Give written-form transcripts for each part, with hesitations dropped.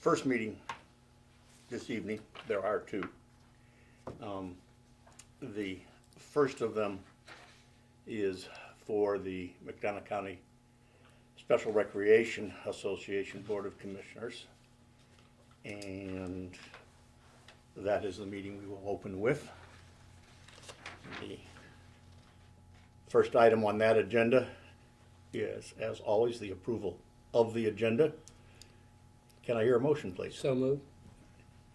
first meeting this evening. There are two. The first of them is for the McDonough County Special Recreation Association Board of Commissioners. And that is the meeting we will open with. The first item on that agenda is, as always, the approval of the agenda. Can I hear a motion, please? So moved.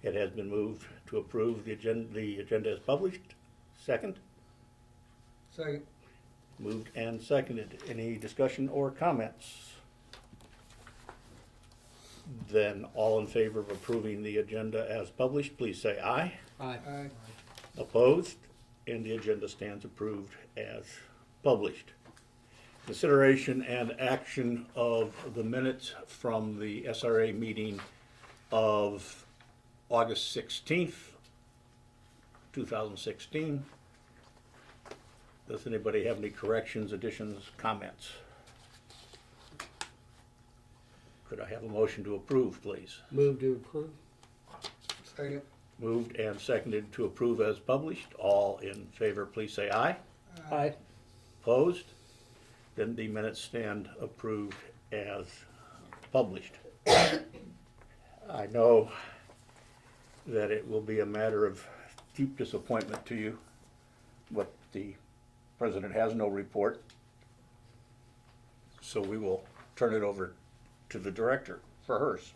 It has been moved to approve the agenda. The agenda is published. Second? Second. Moved and seconded. Any discussion or comments? Then all in favor of approving the agenda as published, please say aye. Aye. Aye. Opposed? And the agenda stands approved as published. Consideration and action of the minutes from the SRA meeting of August 16th, 2016. Does anybody have any corrections, additions, comments? Could I have a motion to approve, please? Move to approve. Second. Moved and seconded to approve as published. All in favor, please say aye. Aye. Opposed? Then the minutes stand approved as published. I know that it will be a matter of deep disappointment to you, but the president has no report. So we will turn it over to the director for hers.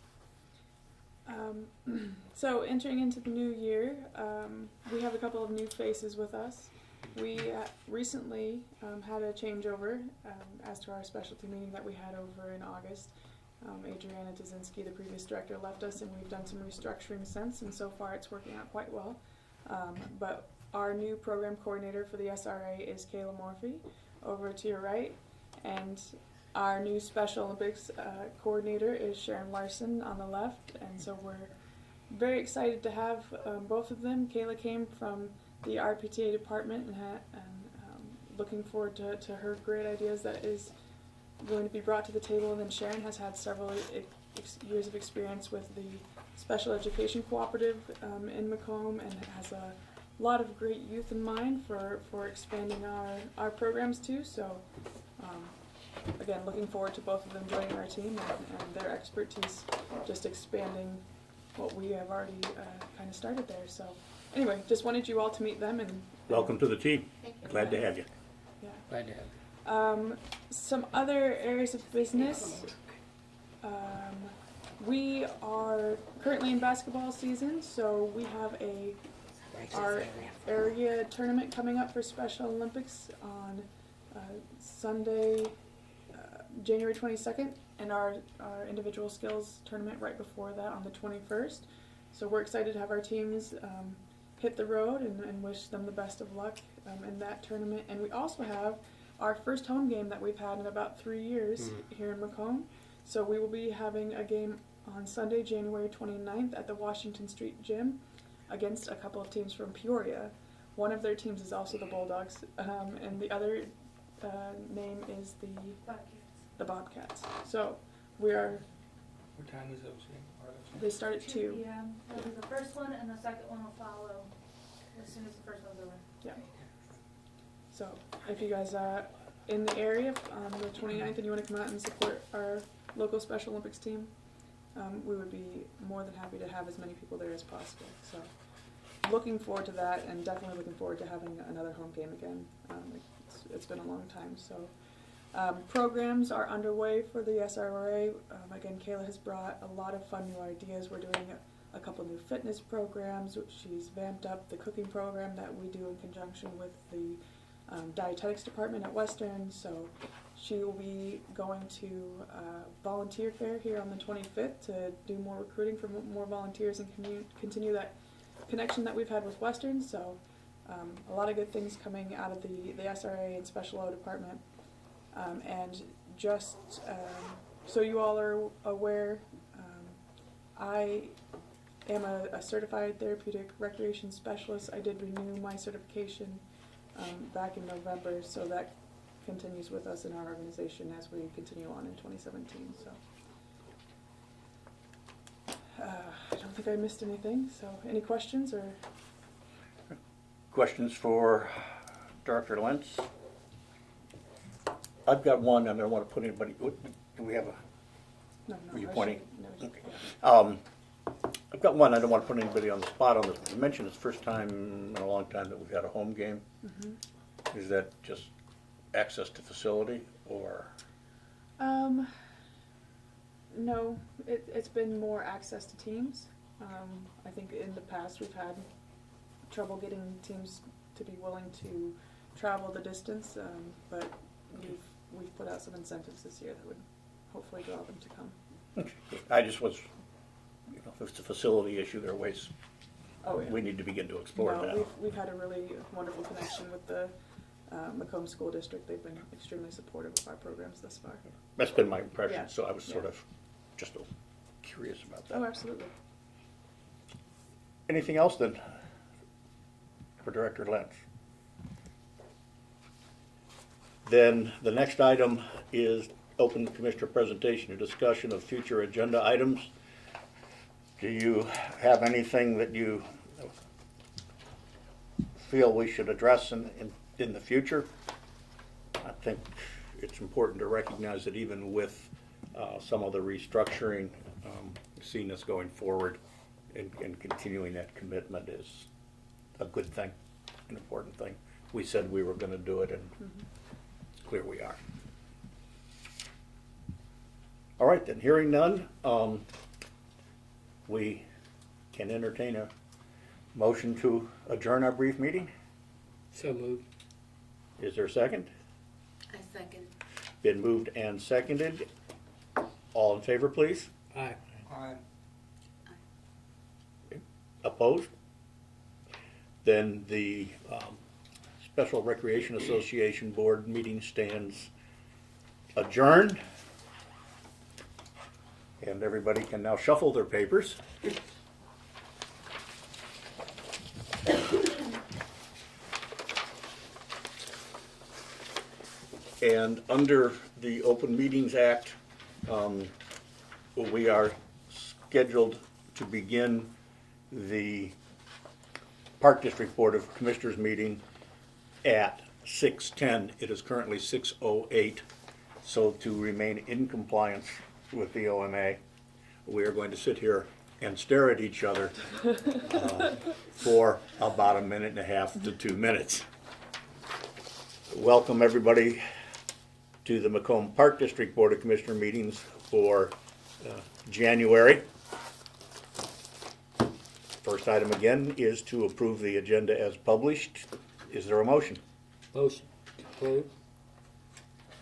So entering into the new year, we have a couple of new faces with us. We recently had a changeover as to our specialty meeting that we had over in August. Adriana Dzinski, the previous director, left us, and we've done some restructuring since, and so far it's working out quite well. But our new program coordinator for the SRA is Kayla Morphy, over to your right, and our new Special Olympics coordinator is Sharon Larson on the left, and so we're very excited to have both of them. Kayla came from the RPTA department and looking forward to her great ideas that is going to be brought to the table. And then Sharon has had several years of experience with the Special Education Cooperative in Macomb and has a lot of great youth in mind for expanding our programs too. So again, looking forward to both of them joining our team and their expertise just expanding what we have already kind of started there. So anyway, just wanted you all to meet them. And Welcome to the team. Glad to have you. yeah. Glad to have you. Some other areas of business. We are currently in basketball season, so we have our area tournament coming up for Special Olympics on Sunday, January 22nd, and our individual skills tournament right before that on the 21st. So we're excited to have our teams hit the road and wish them the best of luck in that tournament. And we also have our first home game that we've had in about 3 years here in Macomb. So we will be having a game on Sunday, January 29th at the Washington Street Gym against a couple of teams from Peoria. One of their teams is also the Bulldogs, and the other name is the Bobcats. So we are. What time is those? They start at 2. p.m. That'll be the first one, and the second one will follow as soon as the first one's over. Yeah. So if you guys are in the area on the 29th and you want to come out and support our local Special Olympics team, we would be more than happy to have as many people there as possible. So looking forward to that, and definitely looking forward to having another home game again. It's been a long time. So programs are underway for the SRA. Again, Kayla has brought a lot of fun new ideas. We're doing a couple new fitness programs. She's vamped up the cooking program that we do in conjunction with the dietetics department at Western. So she will be going to volunteer fair here on the 25th to do more recruiting for more volunteers and continue that connection that we've had with Western. So a lot of good things coming out of the SRA and Special O department. And just so you all are aware, I am a certified therapeutic recreation specialist. I did renew my certification back in November, so that continues with us in our organization as we continue on in 2017. So think I missed anything, so any questions or? Questions for Director Lentz? I've got one, and I don't want to put anybody, do we have a, No, Were you I pointing? shouldn't- no, Okay. yeah. I've got one, I don't want to put anybody on the spot on this. You mentioned it's the first time in a long time that we've had a home game. Mm-hmm. Is that just access to facility, or? No, it's been more access to teams. I think in the past we've had trouble getting teams to be willing to travel the distance, but we've put out some incentives this year that would hopefully draw them to come. I just was, if it's a facility issue, there are ways Oh, yeah. we need to begin to explore No, that. we've had a really wonderful connection with the Macomb School District. They've been extremely supportive of our programs thus far. That's been my impression, Yeah. so I was sort Yeah. of just curious about Oh, that. absolutely. Anything else then for Director Lentz? Then the next item is open commissioner presentation or discussion of future agenda items. Do you have anything that you feel we should address in the future? I think it's important to recognize that even with some of the restructuring, seeing us going forward and continuing that commitment is a good thing, an important thing. We said we were going to do it, and it's clear we are. All right, then, hearing none, we can entertain a motion to adjourn our brief meeting. So moved. Is there a second? I second. Been moved and seconded. All in favor, please. Aye. Aye. Opposed? Then the Special Recreation Association Board meeting stands adjourned. And everybody can now shuffle their papers. And under the Open Meetings Act, we are scheduled to begin the Park District Board of Commissioners meeting at 6:10. It is currently 6:08. So to remain in compliance with the OMA, we are going to sit here and stare at each other for about 1.5 to 2 minutes. Welcome everybody to the Macomb Park District Board of Commissioner meetings for January. First item again is to approve the agenda as published. Is there a motion? Motion to approve.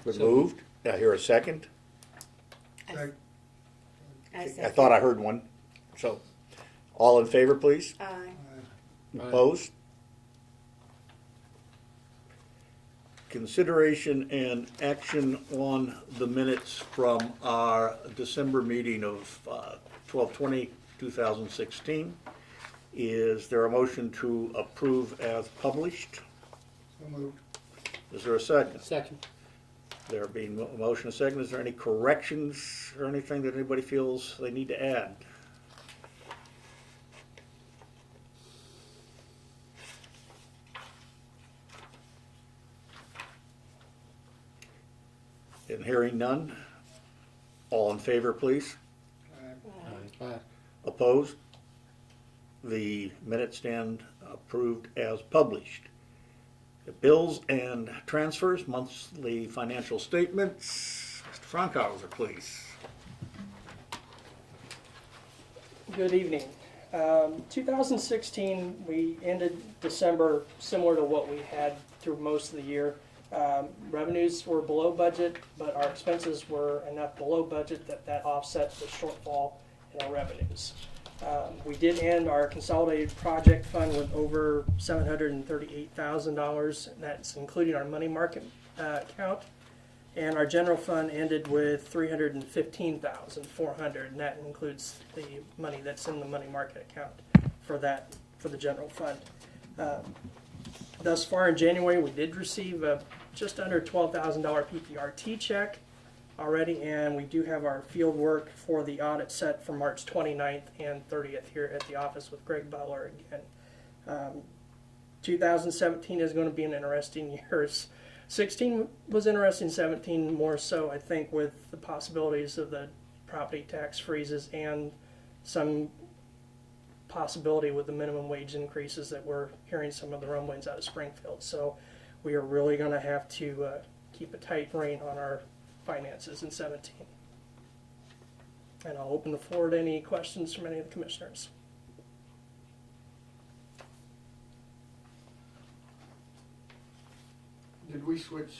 Been So- moved. I hear a second. Second. I I second. thought I heard one. So, all in favor, please? Aye. Aye. Aye. Opposed? Consideration and action on the minutes from our December meeting of 12/20/2016. Is there a motion to approve as published? So moved. Is there a second? Second. There being a motion and a second, is there any corrections or anything that anybody feels they need to add? And hearing none, all in favor, please? Aye. Aye. Opposed? The minutes stand approved as published. The bills and transfers, monthly financial statements. Mr. Frankhauser, please. Good evening. 2016, we ended December similar to what we had through most of the year. Revenues were below budget, but our expenses were enough below budget that offset the shortfall in our revenues. We did end our consolidated project fund with over $738,000. That's including our money market account. And our general fund ended with $315,400, and that includes the money that's in the money market account for the general fund. Thus far in January, we did receive a just under $12,000 PPRT check already, and we do have our field work for the audit set for March 29th and 30th here at the office with Greg Butler again. 2017 is going to be an interesting year. 16 was interesting, 17 more so, I think, with the possibilities of the property tax freezes and some possibility with the minimum wage increases that we're hearing some of the rumblings out of Springfield. So we are really going to have to keep a tight rein on our finances in 17. And I'll open the floor to any questions from any of the commissioners. Did we switch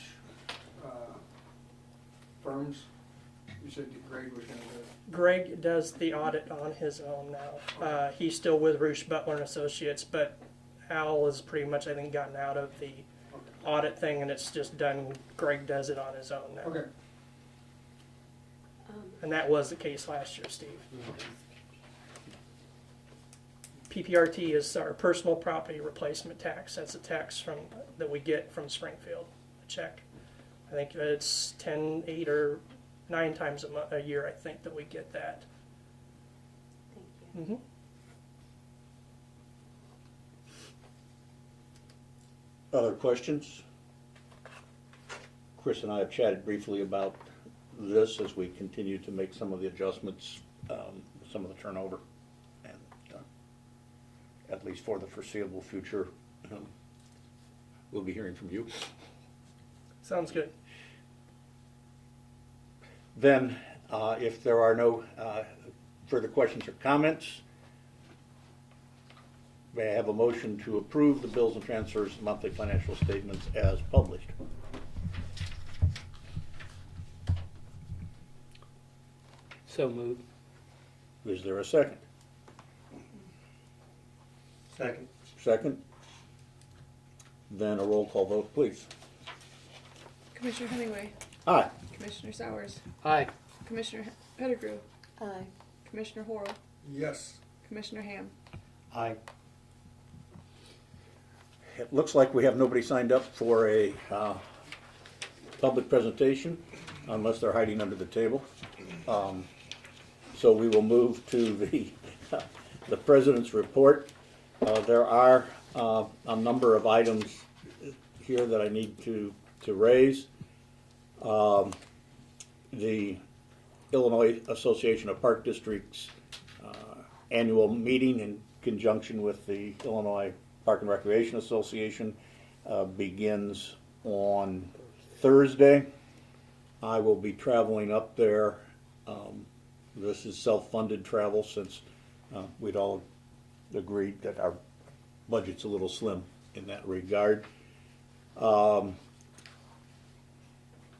firms? You said that Greg was gonna do it. Greg does the audit on his own now. He's still with Roosh Butler and Associates, but Al has pretty much, I think, gotten out of the Okay. audit thing, and it's just done. Greg does it on his own now. Okay. And that was the case last year, Steve. PPRT is our personal property replacement tax. That's a tax that we get from Springfield, a check. I think it's 10, 8, or 9 times a year, I think, that we get that. Thank you. Mm-hmm. Other questions? Chris and I have chatted briefly about this as we continue to make some of the adjustments, some of the turnover, and at least for the foreseeable future, we'll be hearing from you. Sounds good. Then, if there are no further questions or comments, may I have a motion to approve the bills and transfers monthly financial statements as published? So moved. Is there a second? Second. Second? Then a roll call vote, please. Commissioner Hemingway, Aye. Commissioner Sowers, Aye. Commissioner Pettigrew, Aye. Commissioner Horrell, Yes. Commissioner Ham. Aye. It looks like we have nobody signed up for a public presentation, unless they're hiding under the table. So we will move to the President's report. There are a number of items here that I need to raise. The Illinois Association of Park Districts annual meeting in conjunction with the Illinois Park and Recreation Association begins on Thursday. I will be traveling up there. This is self-funded travel since we'd all agreed that our budget's a little slim in that regard.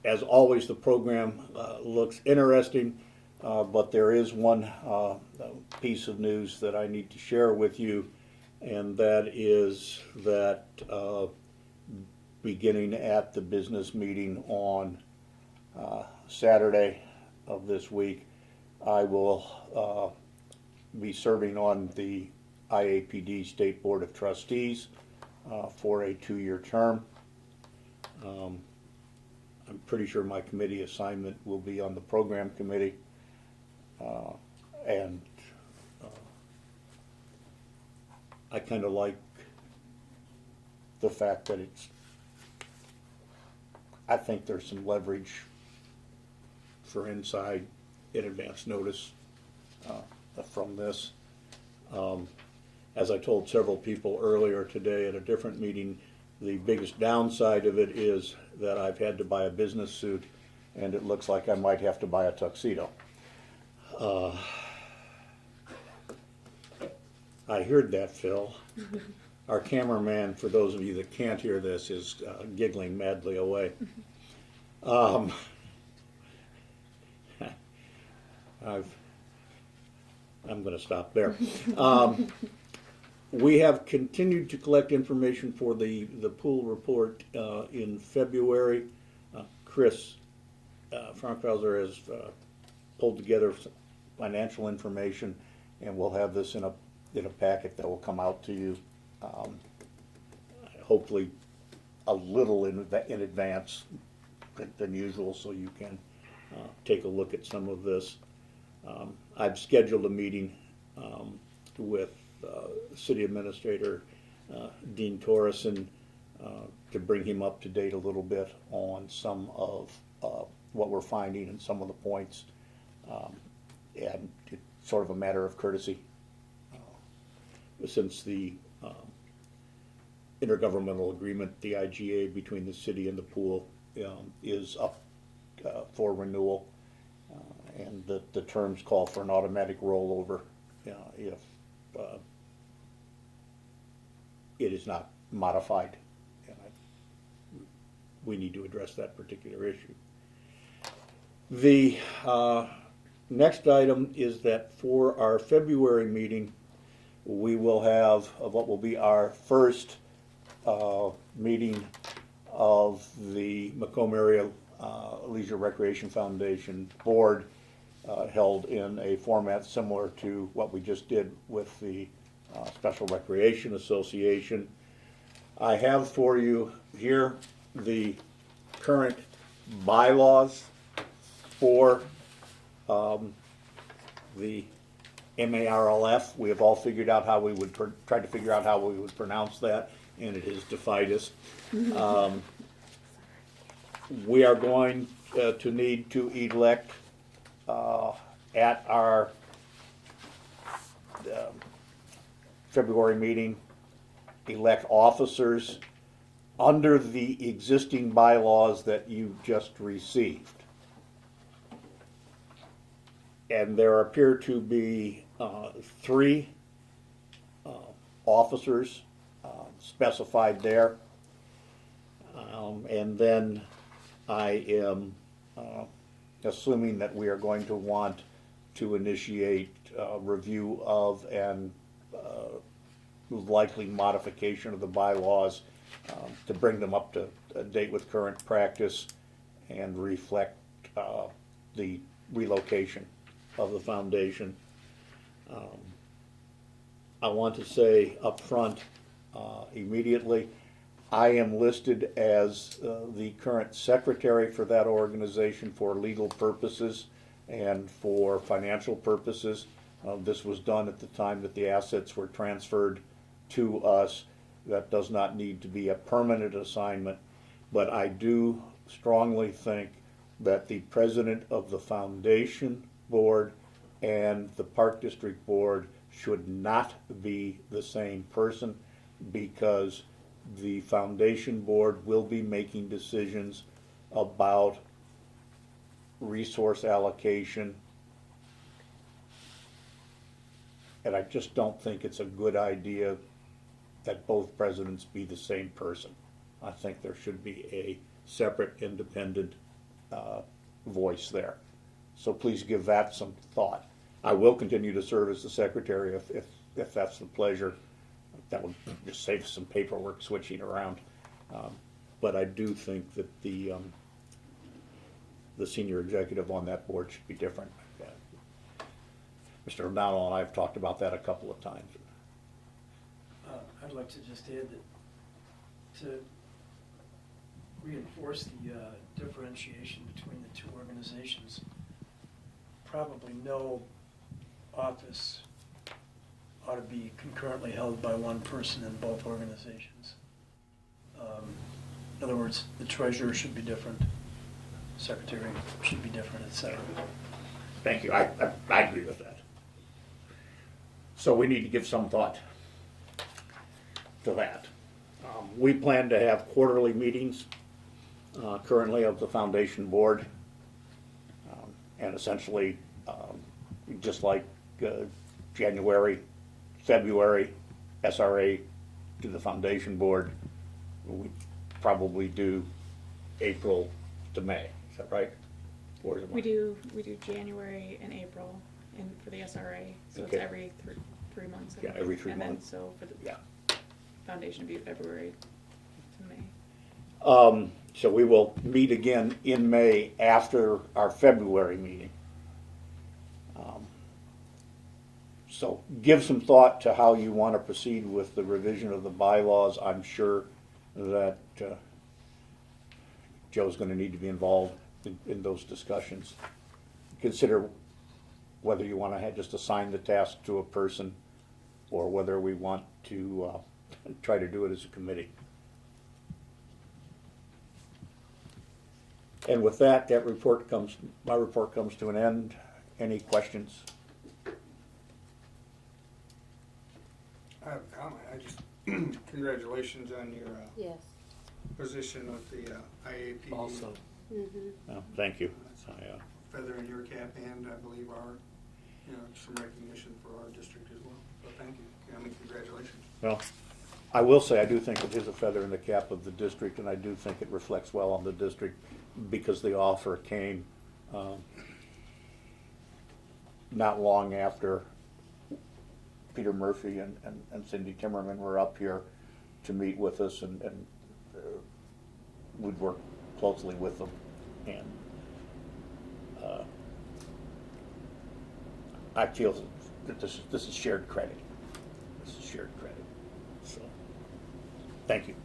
As always, the program looks interesting, but there is one piece of news that I need to share with you, and that is that beginning at the business meeting on Saturday of this week, I will be serving on the IAPD State Board of Trustees for a 2-year term. I'm pretty sure my committee assignment will be on the program committee, and I kind of like the fact that I think there's some leverage for inside in advance notice from this. As I told several people earlier today at a different meeting, the biggest downside of it is that I've had to buy a business suit, and it looks like I might have to buy a tuxedo. I heard that, Phil. Our cameraman, for those of you that can't hear this, is giggling madly away. I'm going to stop there. We have continued to collect information for the pool report in February. Chris Frankhauser has pulled together some financial information, and we'll have this in a packet that will come out to you, hopefully a little in advance than usual, so you can take a look at some of this. I've scheduled a meeting with City Administrator Dean Torreson to bring him up to date a little bit on some of what we're finding and some of the points. And it's sort of a matter of courtesy. Since the intergovernmental agreement, the IGA between the city and the pool is up for renewal, and the terms call for an automatic rollover if it is not modified. And we need to address that particular issue. The next item is that for our February meeting, we will have what will be our first meeting of the Macomb Area Leisure Recreation Foundation Board, held in a format similar to what we just did with the Special Recreation Association. I have for you here the current bylaws for the MARLF. We have all figured out how we would try to figure out how we would pronounce that, and it has defied us. We are going to need to elect at our February meeting, elect officers under the existing bylaws that you just received. And there appear to be three officers specified there. And then I am assuming that we are going to want to initiate review of and likely modification of the bylaws to bring them up to date with current practice and reflect the relocation of the foundation. I want to say up front immediately, I am listed as the current secretary for that organization for legal purposes and for financial purposes. This was done at the time that the assets were transferred to us. That does not need to be a permanent assignment, but I do strongly think that the president of the foundation board and the Park District Board should not be the same person, because the foundation board will be making decisions about resource allocation, and I just don't think it's a good idea that both presidents be the same person. I think there should be a separate, independent voice there. So please give that some thought. I will continue to serve as the secretary if that's the pleasure. That would just save some paperwork switching around. But I do think that the senior executive on that board should be different. Mr. O'Donnell and I have talked about that a couple of times. I'd like to just add that to reinforce the differentiation between the two organizations, probably no office ought to be concurrently held by one person in both organizations. In other words, the treasurer should be different, secretary should be different, etc. Thank you. I agree with that. So we need to give some thought to that. We plan to have quarterly meetings currently of the foundation board, and essentially just like January, February, SRA to the foundation board, we probably do April to May. Is that right? Or is it We do January and April for the SRA, so Okay. it's every 3 months. I Yeah, think. every 3 and months. then so for the Yeah. foundation, it'd be February to May. So we will meet again in May after our February meeting. So give some thought to how you want to proceed with the revision of the bylaws. I'm sure that Joe's going to need to be involved. in those discussions. Consider whether you want to just assign the task to a person or whether we want to try to do it as a committee. And with that, my report comes to an end. Any questions? I have a comment. I just, congratulations on your Yes. position with the IAP. Also, Mm-hmm. Oh, thank you. Feather in your cap, and I believe some recognition for our district as well. So thank you. I mean, congratulations. Well, I will say, I do think it is a feather in the cap of the district, and I do think it reflects well on the district because the offer came not long after Peter Murphy and Cindy Timmerman were up here to meet with us, and we'd work closely with them. And I feel that this is shared credit. This is shared credit. So, thank you.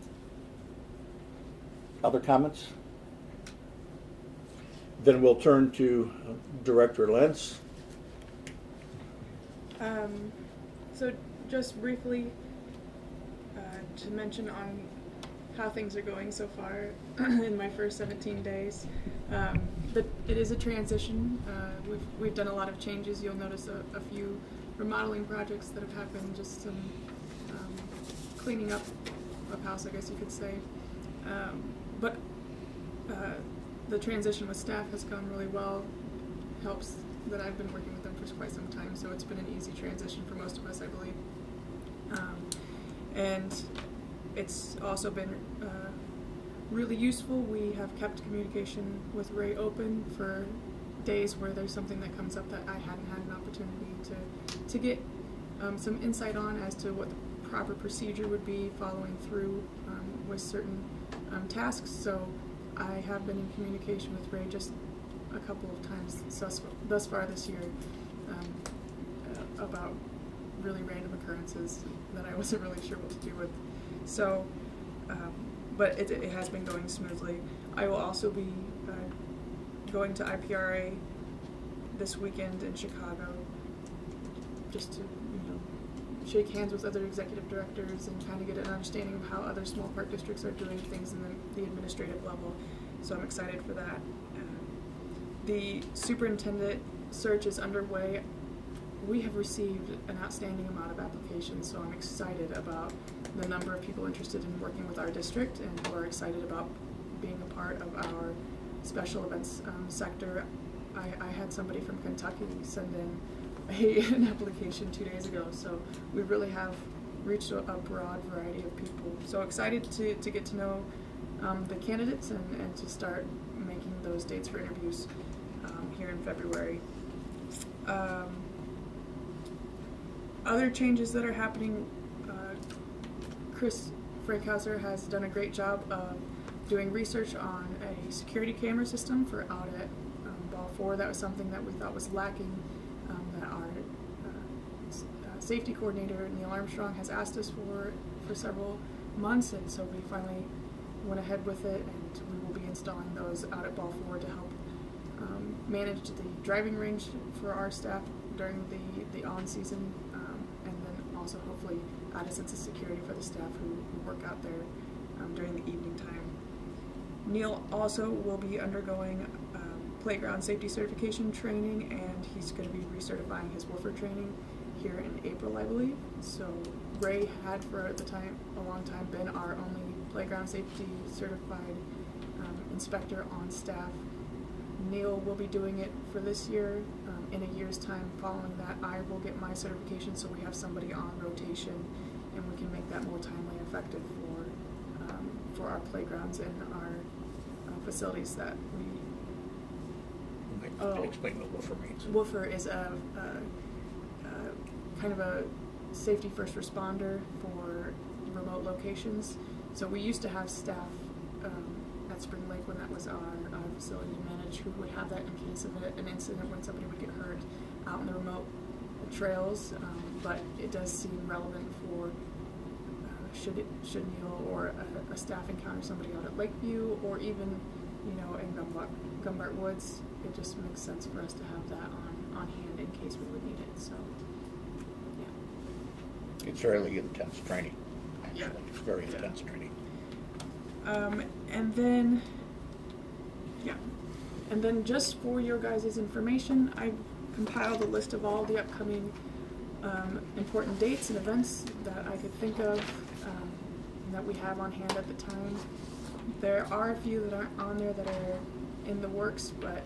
Other comments? Then we'll turn to Director Lentz. So just briefly, to mention on how things are going so far in my first 17 days. But it is a transition. We've done a lot of changes. You'll notice a few remodeling projects that have happened, just some cleaning up of house, I guess you could say. But the transition with staff has gone really well. Helps that I've been working with them for quite some time, so it's been an easy transition for most of us, I believe. And it's also been really useful. We have kept communication with Ray open for days where there's something that comes up that I hadn't had an opportunity to get some insight on as to what the proper procedure would be following through with certain tasks. So I have been in communication with Ray just a couple of times thus far this year about really random occurrences that I wasn't really sure what to do with. So, but it has been going smoothly. I will also be going to IPRA this weekend in Chicago just to, shake hands with other executive directors and kind of get an understanding of how other small park districts are doing things in the administrative level. So I'm excited for that. The superintendent search is underway. We have received an outstanding amount of applications, so I'm excited about the number of people interested in working with our district and who are excited about being a part of our special events sector. I had somebody from Kentucky send in an application 2 days ago, so we really have reached a broad variety of people. So excited to get to know the candidates and to start making those dates for interviews here in February. Other changes that are happening, Chris Freikhauser has done a great job of doing research on a security camera system for out at Ball 4. That was something that we thought was lacking, that our safety coordinator, Neil Armstrong, has asked us for several months, and so we finally went ahead with it, and we will be installing those out at Ball 4 to help manage the driving range for our staff during the on-season, and then also hopefully add a sense of security for the staff who work out there during the evening time. Neil also will be undergoing playground safety certification training, and he's going to be recertifying his woofer training here in April, I believe. So Ray had for a long time been our only playground safety certified inspector on staff. Neil will be doing it for this year. In a year's time following that, I will get my certification, so we have somebody on rotation, and we can make that more timely and effective for our playgrounds and our facilities that we. Explain what woofer means. Woofer is a kind of a safety first responder for remote locations. So we used to have staff at Spring Lake when that was our facility to manage who would have that in case of an incident when somebody would get hurt out in the remote trails. But it does seem relevant for should Neil or a staff encounter somebody out at Lakeview, or even in Gumbart Woods, it just makes sense for us to have that on hand in case we would need it, so, yeah. It's fairly intense training, actually. Yeah. It's very Yeah. intense training. And then, yeah, and then just for your guys' information, I compiled a list of all the upcoming important dates and events that I could think of that we have on hand at the time. There are a few that aren't on there that are in the works, but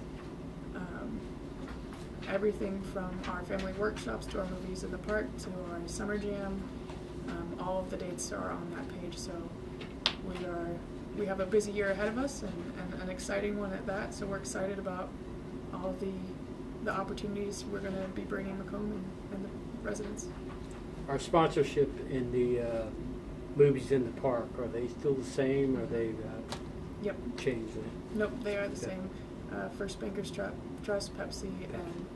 everything from our family workshops to our movies in the park to our summer jam, all of the dates are on that page. So we have a busy year ahead of us and an exciting one at that. So we're excited about all the opportunities we're going to be bringing Macomb and the residents. Our sponsorship in the movies in the park, are they still the same, or they've Yep. changed it? Nope, they are the Okay. same. First Bankers Trust, Pepsi, and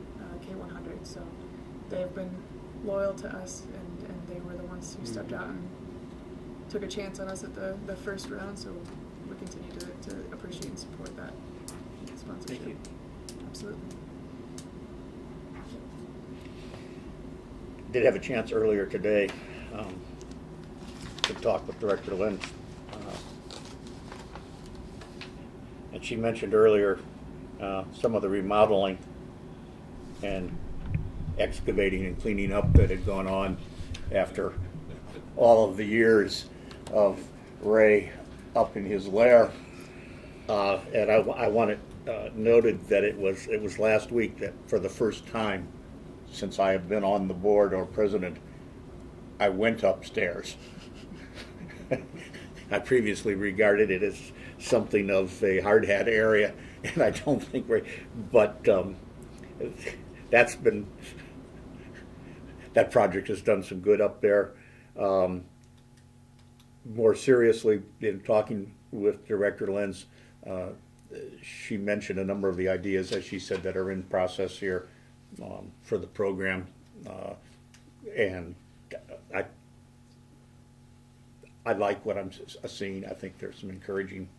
K100. So they have been loyal to us, and they were the ones who stepped out and took a chance on us at the first round. So we continue to appreciate and support that sponsorship. Thank you. Absolutely. Did have a chance earlier today to talk with Director Lynch. And she mentioned earlier some of the remodeling and excavating and cleaning up that had gone on after all of the years of Ray up in his lair. And I wanted noted that it was last week that for the first time since I have been on the board or president, I went upstairs. I previously regarded it as something of a hard hat area, and I don't think but that project has done some good up there. More seriously, in talking with Director Lenz, she mentioned a number of the ideas, as she said, that are in process here for the program, and I like what I'm seeing. I think there's some encouraging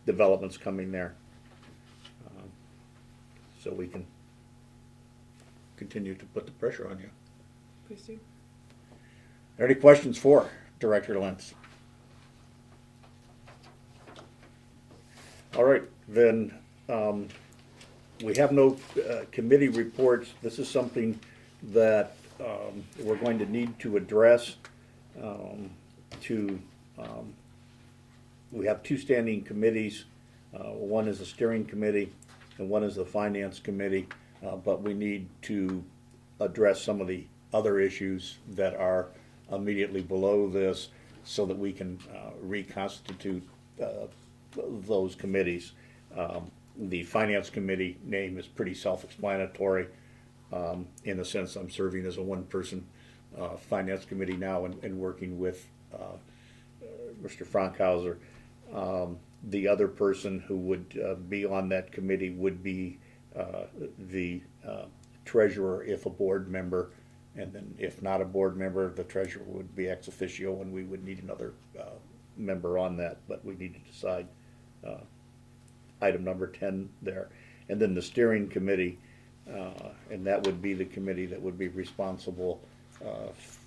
developments coming there, so we can continue to put the pressure on you. Please do. Are there any questions for Director Lentz? All right, then we have no committee reports. This is something that we're going to need to address. We have two standing committees. One is the steering committee and one is the finance committee, but we need to address some of the other issues that are immediately below this so that we can reconstitute those committees. The finance committee name is pretty self-explanatory, in the sense I'm serving as a one-person finance committee now and working with Mr. Frankhauser. The other person who would be on that committee would be the treasurer if a board member, and then if not a board member, the treasurer would be ex officio, and we would need another member on that, but we need to decide item number 10 there. And then the steering committee, and that would be the committee that would be responsible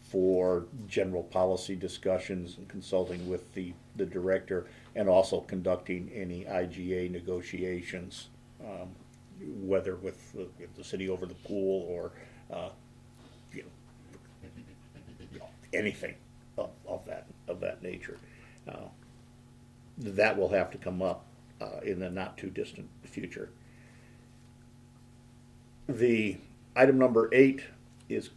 for general policy discussions and consulting with the director, and also conducting any IGA negotiations, whether with the city over the pool or anything of that nature. That will have to come up in the not too distant future. The item number 8 is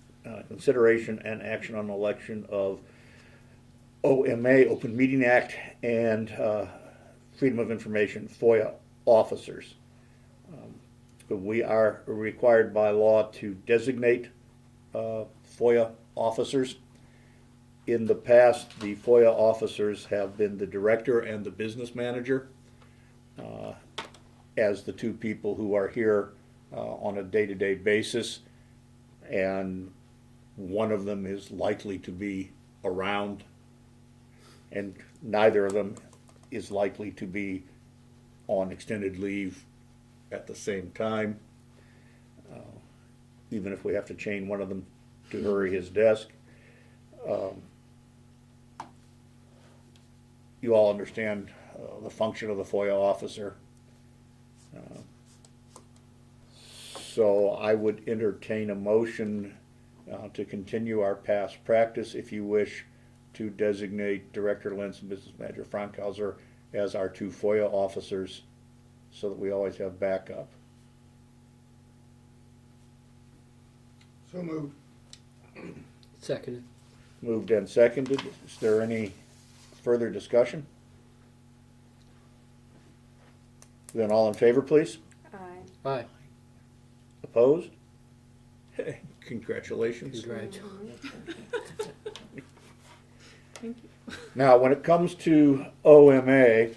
consideration and action on election of OMA, Open Meeting Act, and Freedom of Information, FOIA officers. We are required by law to designate FOIA officers. In the past, the FOIA officers have been the director and the business manager as the two people who are here on a day-to-day basis, and one of them is likely to be around, and neither of them is likely to be on extended leave at the same time. Even if we have to chain one of them to hurry his desk. You all understand the function of the FOIA officer. So I would entertain a motion to continue our past practice, if you wish, to designate Director Lentz and Business Manager Frankhauser as our two FOIA officers, so that we always have backup. So moved. Seconded. Moved and seconded. Is there any further discussion? Then all in favor, please. Aye. Aye. Opposed? Congratulations. Congratulations. Thank you. Now, when it comes to OMA,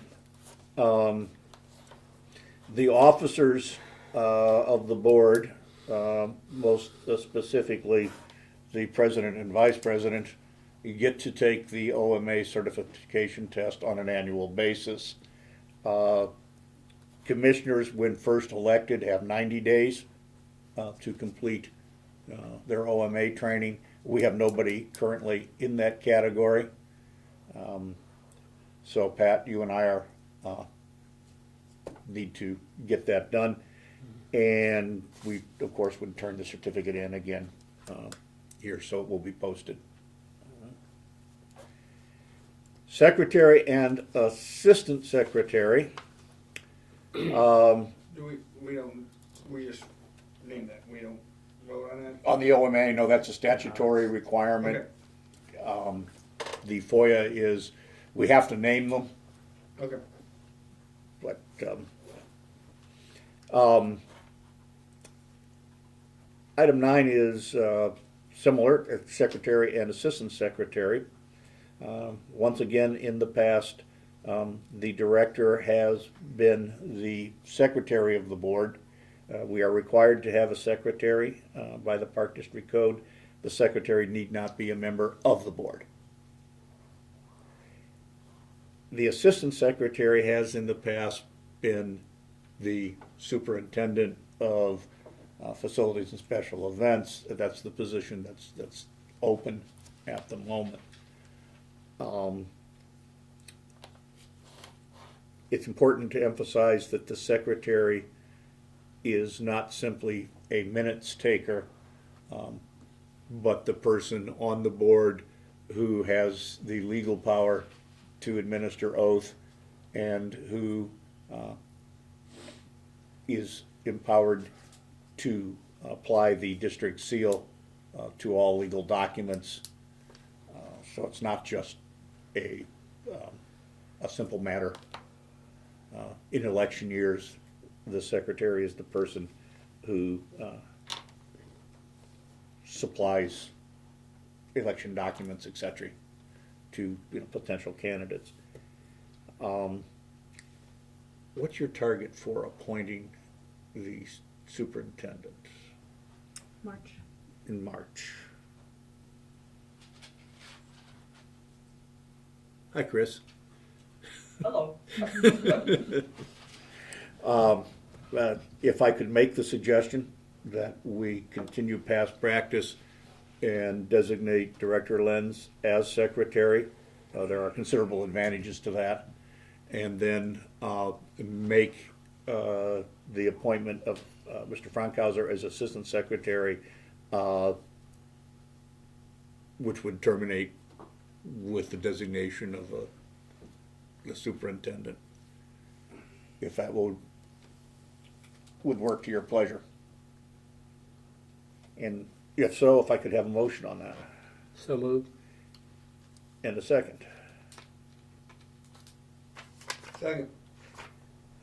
the officers of the board, most specifically the president and vice president, you get to take the OMA certification test on an annual basis. Commissioners, when first elected, have 90 days to complete their OMA training. We have nobody currently in that category. So Pat, you and I are need to get that done. And we, of course, would turn the certificate in again here, so it will be posted. Secretary and assistant secretary. We just name that, we don't vote on that? On the OMA, no, that's a statutory requirement. Okay, The FOIA is, we have to name them, okay. but item 9 is similar, secretary and assistant secretary. Once again, in the past, the director has been the secretary of the board. We are required to have a secretary by the Park District Code. The secretary need not be a member of the board. The assistant secretary has in the past been the superintendent of facilities and special events. That's the position that's open at the moment. It's important to emphasize that the secretary is not simply a minutes taker, but the person on the board who has the legal power to administer oath and who is empowered to apply the district seal to all legal documents. So it's not just a simple matter. In election years, the secretary is the person who supplies election documents, etc., to potential candidates. What's your target for appointing the superintendent March. in March? Hi, Chris. Hello. If I could make the suggestion that we continue past practice and designate Director Lenz as secretary, there are considerable advantages to that, and then make the appointment of Mr. Frankhauser as assistant secretary, which would terminate with the designation of the superintendent, if that would work to your pleasure. And if so, if I could have a motion on that. So moved. And a second. Second.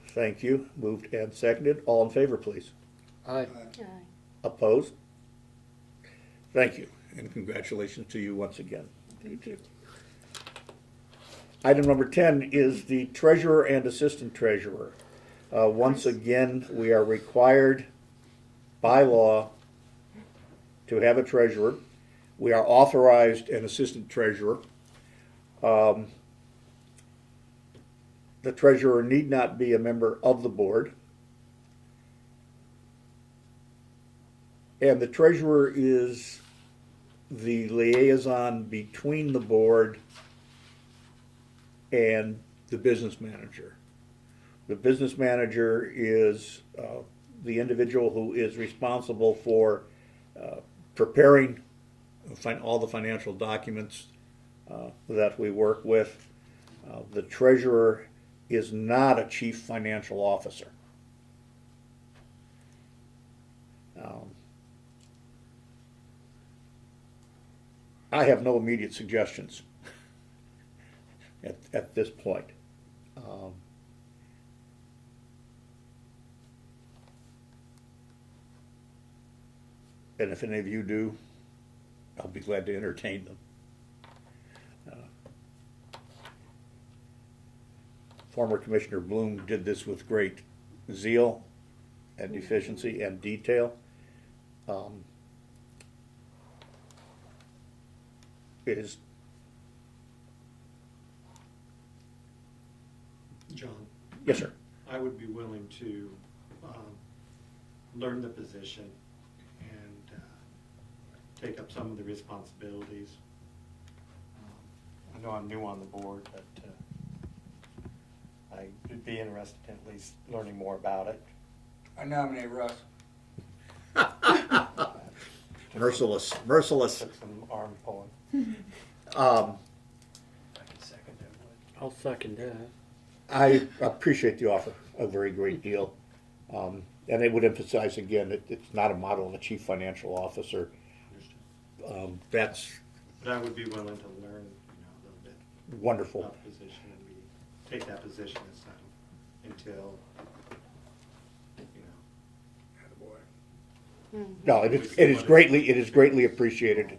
Thank you. Moved and seconded. All in favor, please. Aye. Aye. Opposed? Thank you, and congratulations to you once again. Thank you. Item number 10 is the treasurer and assistant treasurer. Once again, we are required by law to have a treasurer. We are authorized an assistant treasurer. the treasurer need not be a member of the board. And the treasurer is the liaison between the board and the business manager. The business manager is the individual who is responsible for preparing all the financial documents that we work with. The treasurer is not a chief financial officer. I have no immediate suggestions at this point. And if any of you do, I'll be glad to entertain them. Former Commissioner Bloom did this with great zeal and efficiency and detail. It is, John, yes, sir. I would be willing to learn the position and take up some of the responsibilities. I know I'm new on the board, but I would be interested in at least learning more about it. I nominate Russ. Merciless, merciless. Took some arm pulling. I can second that one. I'll second that. I appreciate the offer a very great deal. And I would emphasize again that it's not a model of a chief financial officer. That's But I would be willing to learn, a little bit wonderful. about the position and take that position this time until, Attaboy. No, it is greatly appreciated.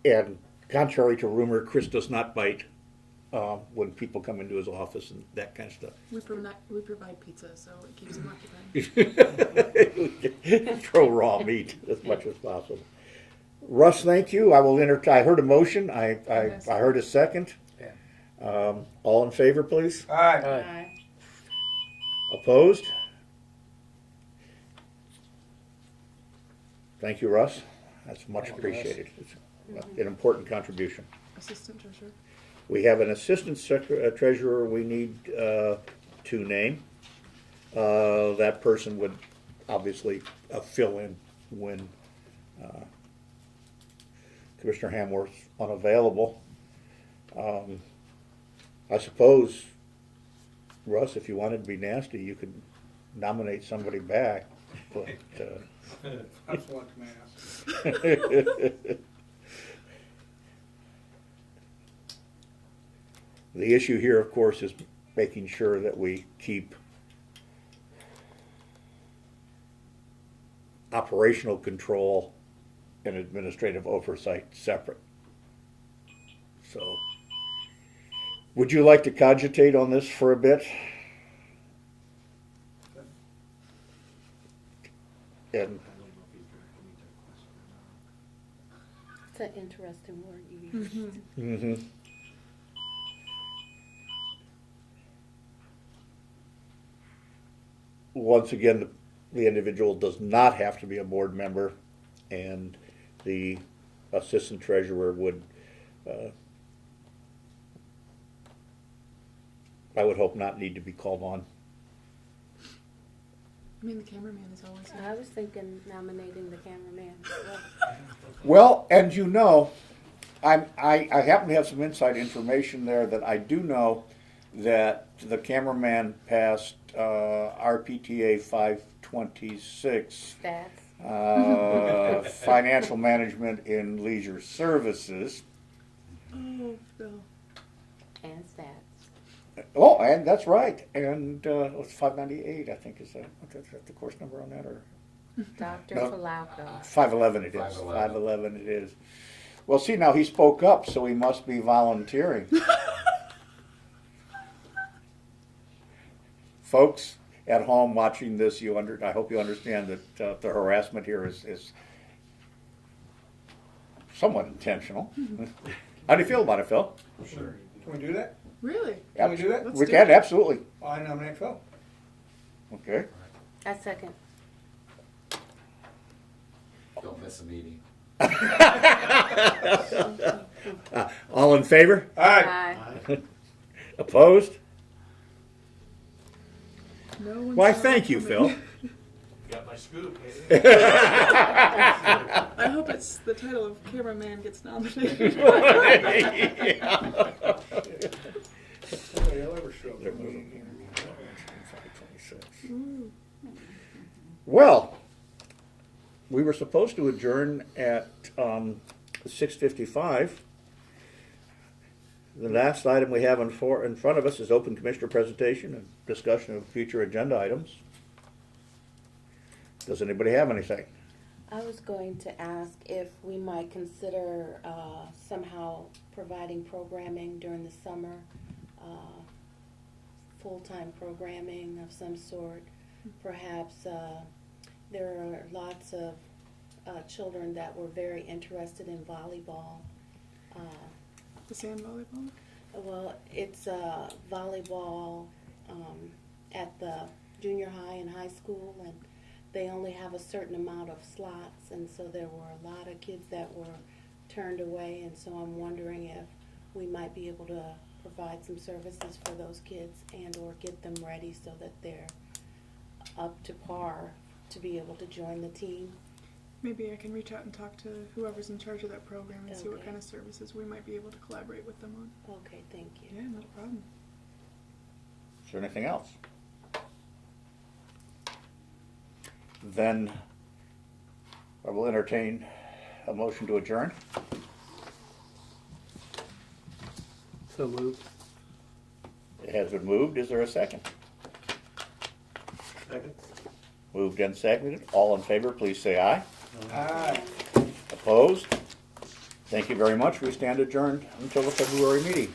And contrary to rumor, Chris does not bite when people come into his office and that kind of stuff. We provide pizza, so it keeps them occupied. Throw raw meat as much as possible. Russ, thank you. I heard a motion. I heard a second. Yeah. All in favor, please? All right. Aye. Opposed? Thank you, Russ. That's much Thank you, Russ. appreciated. It's an important contribution. Assistant treasurer. We have an assistant treasurer we need to name. That person would obviously fill in when Commissioner Hamworth's unavailable. I suppose, Russ, if you wanted to be nasty, you could nominate somebody back. But, That's what I'm asking. the issue here, of course, is making sure that we keep operational control and administrative oversight separate. So, would you like to cogitate on this for a bit? And It's an interesting word you use. mhm. Once again, the individual does not have to be a board member, and the assistant treasurer would, I would hope, not need to be called on. I mean, the cameraman is always here. I was thinking nominating the cameraman. Well, and I happen to have some inside information there that I do know that the cameraman passed RPTA 526, Stats. Financial Management in Leisure Services. Oh, Phil. And stats. Oh, and that's right. And it's 598, I think, is that the course number on that, or Dr. No. Falauco. 511 it is. 511 it is. Well, see, now he spoke up, so he must be volunteering. Folks at home watching this, I hope you understand that the harassment here is somewhat intentional. How do you feel about it, Phil? Sure. Can we do that? Really? Can we do that? Let's We do can, it. absolutely. I nominate Phil. Okay. I second. Don't miss a meeting. All in favor? All right. Aye. Opposed? No one Why, saw thank that you, coming. Phil. Got my scoop. I hope it's the title of cameraman gets nominated. Nobody will ever show up. Ooh. Well, we were supposed to adjourn at 6:55. The last item we have in front of us is open commissioner presentation and discussion of future agenda items. Does anybody have anything? I was going to ask if we might consider somehow providing programming during the summer, full-time programming of some sort. Perhaps there are lots of children that were very interested in volleyball. The sand volleyball? Well, it's volleyball at the junior high and high school, and they only have a certain amount of slots, and so there were a lot of kids that were turned away, and so I'm wondering if we might be able to provide some services for those kids and or get them ready so that they're up to par to be able to join the team. Maybe I can reach out and talk to whoever's in charge of that program and see what Okay. kind of services we might be able to collaborate with them on. Okay, thank you. Yeah, no problem. Is there anything else? Then I will entertain a motion to adjourn. So moved. It has been moved. Is there a second? Second. Moved and seconded. All in favor, please say aye. Aye. Opposed? Thank you very much. We stand adjourned until the February meeting.